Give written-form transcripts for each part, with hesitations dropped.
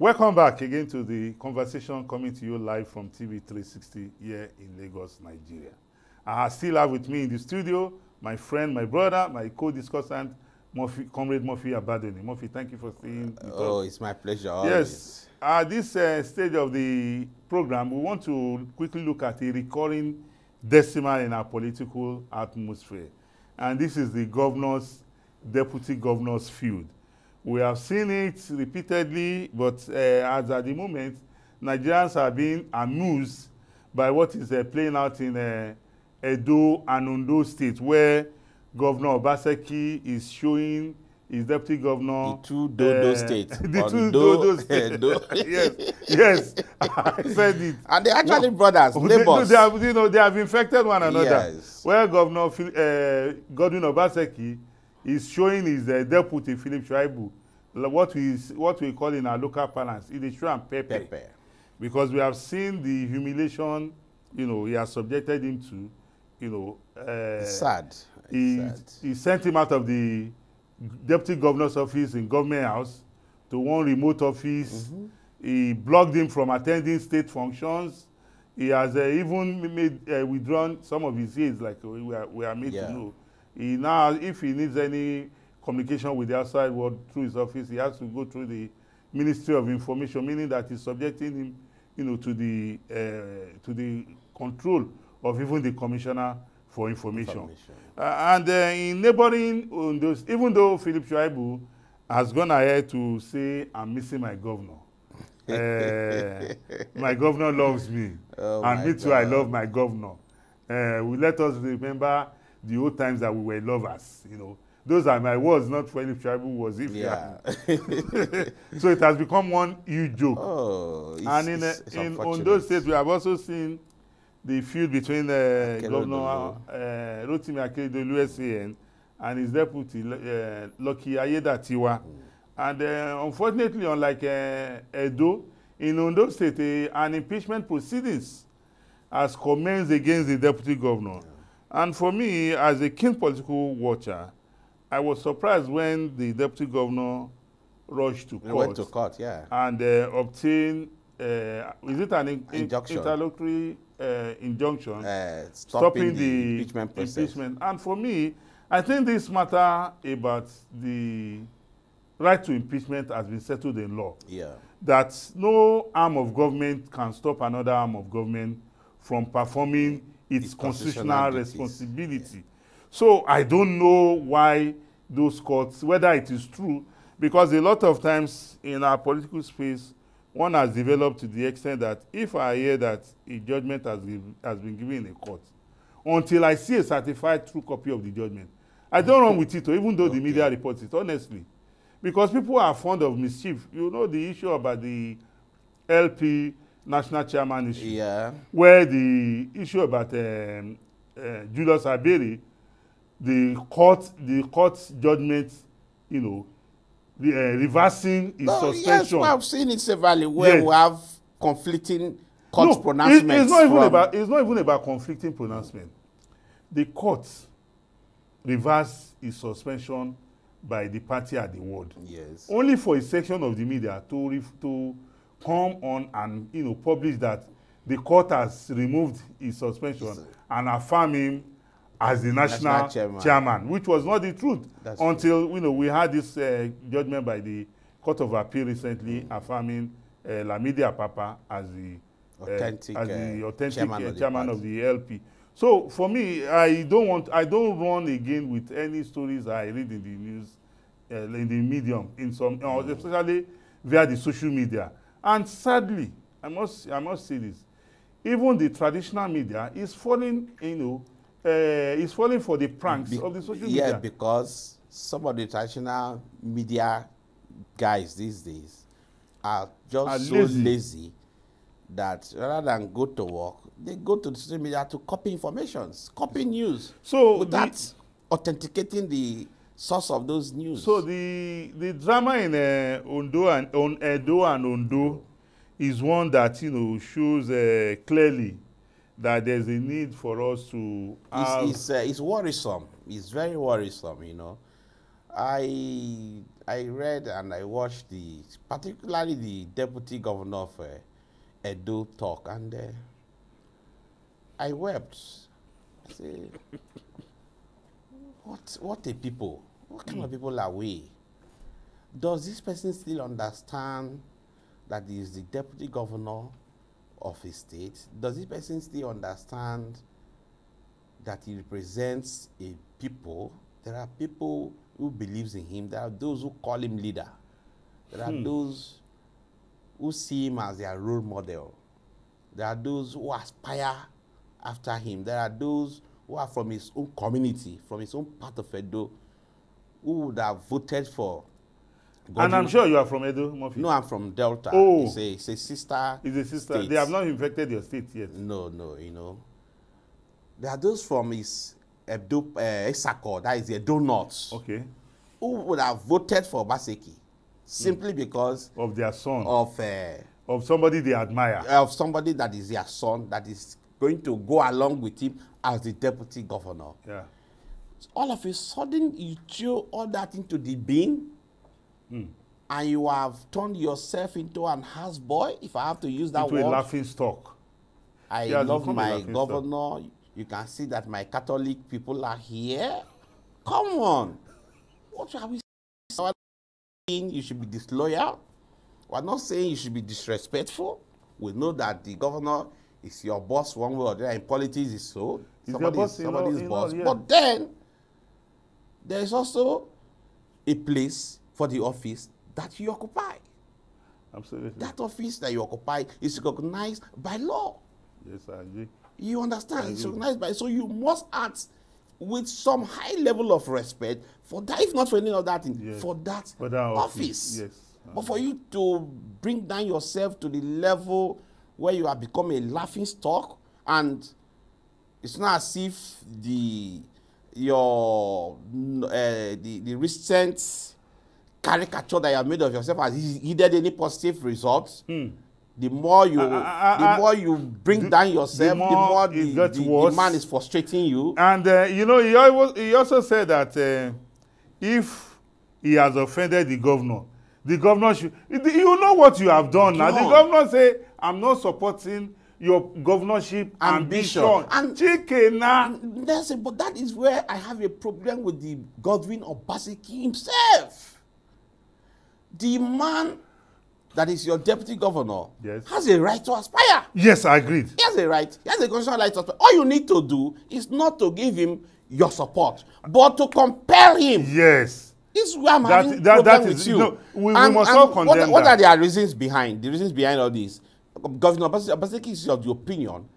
Welcome back again to the conversation coming to you live from TV 360 here in Lagos, Nigeria. I still have with me in the studio my friend, my brother, my co-discussant, Comrade Murphy Abadoni. Murphy, thank you for staying with us. Oh, it's my pleasure always. Yes, at this stage of the program, we want to quickly look at a recurring decimal in our political atmosphere. And this is the governor's, deputy governor's feud. We have seen it repeatedly, but as at the moment, Nigerians are being amused by what is playing out in Edo and Ondo State, where Governor Obaseki is showing his deputy governor. The two Dodo states. The two Dodo states. Yes, I said it. And they're actually brothers, neighbors. They have infected one another. Yes. Where Governor Godwin Obaseki is showing his deputy, Philip Shaibu, what we call in our local parlance, it is show and pepe. Because we have seen the humiliation, he has subjected him to, It's sad. He sent him out of the deputy governor's office in Government House to one remote office. Mm-hmm. He blocked him from attending state functions. He has even withdrawn some of his aides, like we are made to know. He now, if he needs any communication with the outside world through his office, he has to go through the Ministry of Information, meaning that he's subjecting him, to the control of even the Commissioner for Information. And in neighboring Ondos, even though Philip Shaibu has gone ahead to say, I'm missing my governor. My governor loves me. Oh, and me too, God. I love my governor. We let us remember the old times that we were lovers, Those are my words, not Philip Shaibu was if. Yeah. So it has become one huge joke. Oh, and in Ondo State, we have also seen the feud between Governor Rotimi Akeredolu SAN and his deputy, Lucky Ayedatiwa. And unfortunately, unlike Edo, in Ondo State, an impeachment proceedings has commenced against the deputy governor. And for me, as a keen political watcher, I was surprised when the deputy governor rushed to court. He went to court, yeah. And obtained, is it an injunction? Interlocutory injunction stopping the impeachment process. And for me, I think this matter about the right to impeachment has been settled in law. Yeah. That no arm of government can stop another arm of government from performing its constitutional responsibility. Yeah. So I don't know why those courts, whether it is true, because a lot of times in our political space, one has developed to the extent that if I hear that a judgment has been given in a court, until I see a certified true copy of the judgment, I don't run with it, even though the media reports it, honestly. Because people are fond of mischief. The issue about the LP national chairman issue, where the issue about Julius Aberi, the court judgment, reversing his suspension. Yes, I've seen it severally where we have conflicting court pronouncements. It's not even about conflicting pronouncement. The court reversed his suspension by the party at the word. Yes. Only for a section of the media to come on and publish that the court has removed his suspension and affirm him as the national chairman, which was not the truth. That's until true. We had this judgment by the Court of Appeal recently affirming Lamidi Apapa as the authentic chairman of the LP. So for me, I don't run again with any stories I read in the news, in the medium, especially via the social media. And sadly, I must say this: even the traditional media is falling, is falling for the pranks of the social media. Yeah, because some of the traditional media guys these days are just so lazy that rather than go to work, they go to the social media to copy informations, copy news, without authenticating the source of those news. So the drama in Edo and Ondo is one that shows clearly that there's a need for us to have... It's worrisome. It's very worrisome, I read and I watched particularly the deputy governor of Edo talk, and I wept. I say, what a people! What kind of people are we? Does this person still understand that he is the deputy governor of a state? Does this person still understand that he represents a people? There are people who believes in him. There are those who call him leader. There are those who see him as their role model. There are those who aspire after him. There are those who are from his own community, from his own part of Edo, who would have voted for Godwin. And I'm sure you are from Edo, Murphy. No, I'm from Delta. Oh. It's a sister. It's a sister. State. They have not infected your state yet. No, you know. There are those from his Edo, Isako, that is the Edo North. Okay. Who would have voted for Obaseki simply because of their son. Of somebody they admire. Of somebody that is their son, that is going to go along with him as the deputy governor. Yeah. So all of a sudden, you throw all that into the bin, and you have turned yourself into an houseboy, if I have to use that word. Into a laughing stock. I love my governor. You can see that my Catholic people are here. Come on. What are we saying? You should be disloyal. We're not saying you should be disrespectful. We know that the governor is your boss one way or the other. In politics, is so. Somebody's boss. Yeah. But then, there is also a place for the office that you occupy. Absolutely. That office that you occupy is recognized by law. Yes, I agree. You understand? It's recognized by, so you must act with some high level of respect for that, if not for any other thing, yes. for that office. Yes. But for you to bring down yourself to the level where you have become a laughing stock, and it's not as if the recent caricature that you have made of yourself has yielded any positive results. The more you bring down yourself, the more the man is frustrating you. And you know, he also said that if he has offended the governor should. You know what you have done now. The governor say, "I'm not supporting your governorship ambition." And but that is where I have a problem with the Godwin Obaseki himself. The man that is your deputy governor has a right to aspire. Yes, I agreed. He has a right. He has a constitutional right to aspire. All you need to do is not to give him your support, but to compel him. Yes. This is where I'm having problem with you. No, we must all condemn that. What are the reasons behind? The reasons behind all this? Governor Obaseki is of the opinion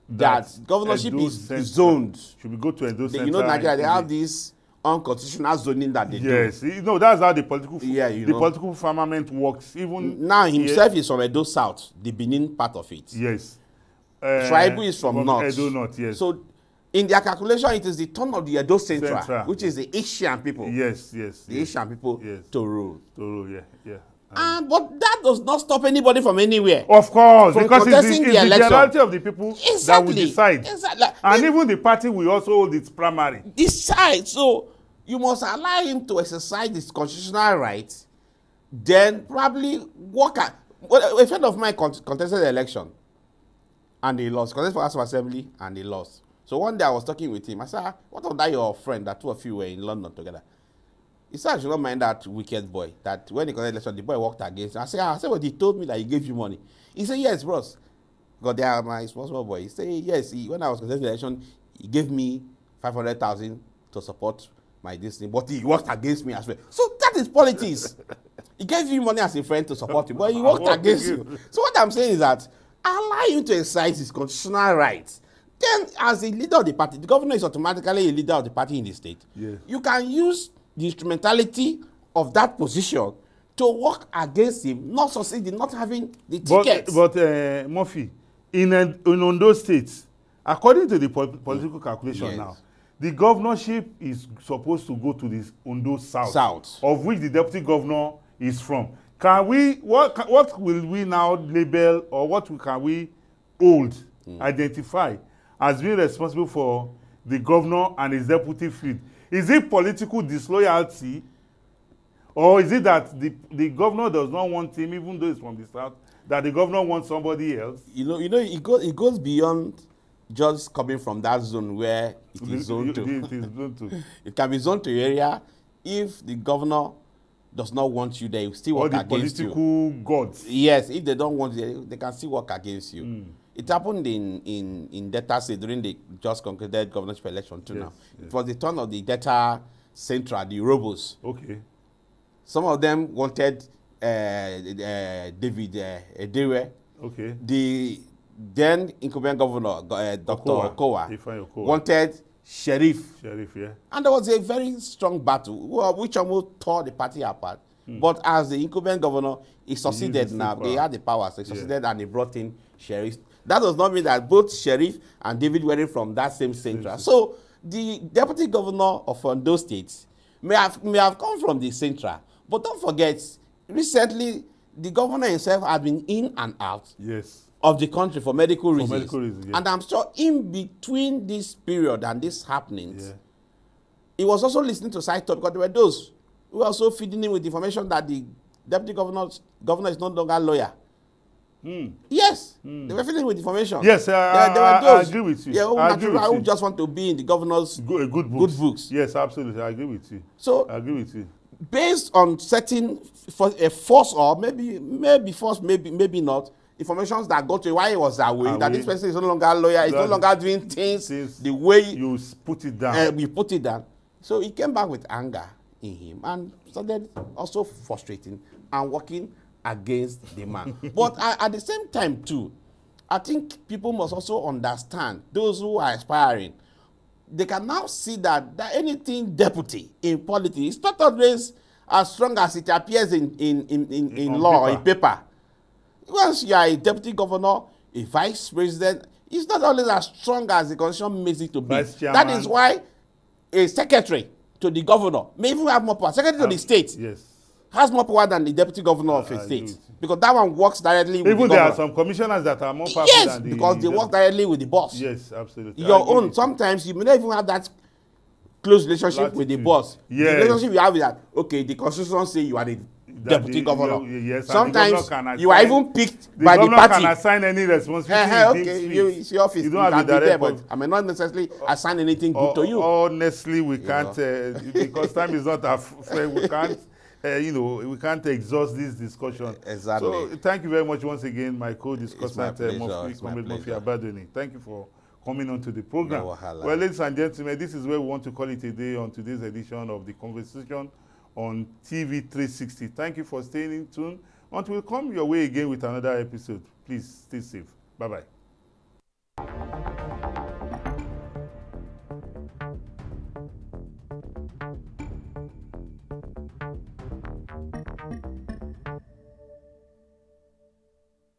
that governorship is zoned. Should we go to Edo Central? You know, Nigeria, they have this unconstitutional zoning that they do. Yes, you know, that's how the political firmament works. Even now, himself is from Edo South, the Benin part of it. Yes. Tribal is from North. Edo North, yes. So, in their calculation, it is the turn of the Edo Central, which is the Asian people. Yes. The Asian people to rule. Yeah. But that does not stop anybody from anywhere. Of course, because it's the generality of the people that will decide. Exactly. And even the party will also hold its primary. Decide. So you must allow him to exercise his constitutional rights. Then probably work at. Well, a friend of mine contested the election, and he lost. Contested for House of Assembly, and he lost. So one day I was talking with him. I said, "What of that your friend that two of you were in London together?" He said, "I should not mind that wicked boy. That when he contested election, the boy walked against him." I said, well, he told me that he gave you money." He said, "Yes, bros. God, they are my responsible boy." He said, "Yes, when I was contesting the election, he gave me 500,000 to support my destiny, but he worked against me as well." So that is politics. He gave you money as a friend to support you, but he worked against you. So what I'm saying is that allow him to exercise his constitutional rights. Then, as a leader of the party, the governor is automatically a leader of the party in the state. Yeah. You can use the instrumentality of that position to work against him, not succeeding, not having the ticket. But Murphy, in Ondo State, according to the political calculation now, the governorship is supposed to go to the Ondo South, of which the deputy governor is from. Can we? What will we now label, or what can we identify as being responsible for the governor and his deputy field? Is it political disloyalty, Or is it that the governor does not want him, even though it's from the south, that the governor wants somebody else? It goes beyond just coming from that zone where it is zoned to. It is zoned to. It can be zoned to area if the governor does not want you there, he still work against you. Or the political gods. Yes, if they don't want you, they can still work against you. Mm. It happened in Delta State during the just concluded governorship election too. Yes, now. Yes. It was the turn of the Delta Central, the Robos. Okay. Some of them wanted David Edewe. Okay. The then incumbent governor, Dr. Okowa, wanted Sheriff. Sheriff, yeah. And there was a very strong battle, which almost tore the party apart. But as the incumbent governor, he succeeded now. They had the power, so he succeeded, and he brought in Sheriff. That does not mean that both Sheriff and David were from that same central. So the deputy governor of Ondo State may have come from the central. But don't forget, recently, the governor himself had been in and out. Yes. Of the country for medical reasons. Medical reasons, yes. And I'm sure in between this period and these happenings, he was also listening to side talk, because there were those who were also feeding him with information that the deputy governor is no longer a lawyer. Yes, they were feeding with information. Yes, there were those, I agree with you. Yeah, who just want to be in the governor's good books. Yes, absolutely, I agree with you. So I agree with you. Based on certain force, or maybe force, maybe not, informations that got to why he was that way, that this person is no longer a lawyer, is no longer doing things the way you put it down. We put it down. So he came back with anger in him and started also frustrating and working against the man. But at the same time too, I think people must also understand, those who are aspiring, they can now see that anything deputy in politics is not always as strong as it appears in law, in paper. Once you are a deputy governor, a vice president, it's not always as strong as the constitution makes it to be. That is why a secretary to the governor may even have more power. Secretary to the state has more power than the deputy governor of a state. Because that one works directly with the governor. Even there are some commissioners that are more powerful than the... because they work directly with the boss. Yes, absolutely. Your own, sometimes you may not even have that close relationship with the boss. Yes. The relationship you have with that, okay, the constitution say you are the deputy governor. Yes, sometimes you are even picked by the party. The governor can assign any responsibility. Okay, it's your office. You don't have the direct, but I may not necessarily assign anything good to you. Honestly, we can't, because time is not our friend, we can't, we can't exhaust this discussion. Exactly. So thank you very much once again, my co-discussant, Murphy Abaduni. Thank you for coming on to the program. Well, ladies and gentlemen, this is where we want to call it a day on today's edition of The Conversation on TV 360. Thank you for staying in tune. Until we come your way again with another episode, please stay safe. Bye-bye.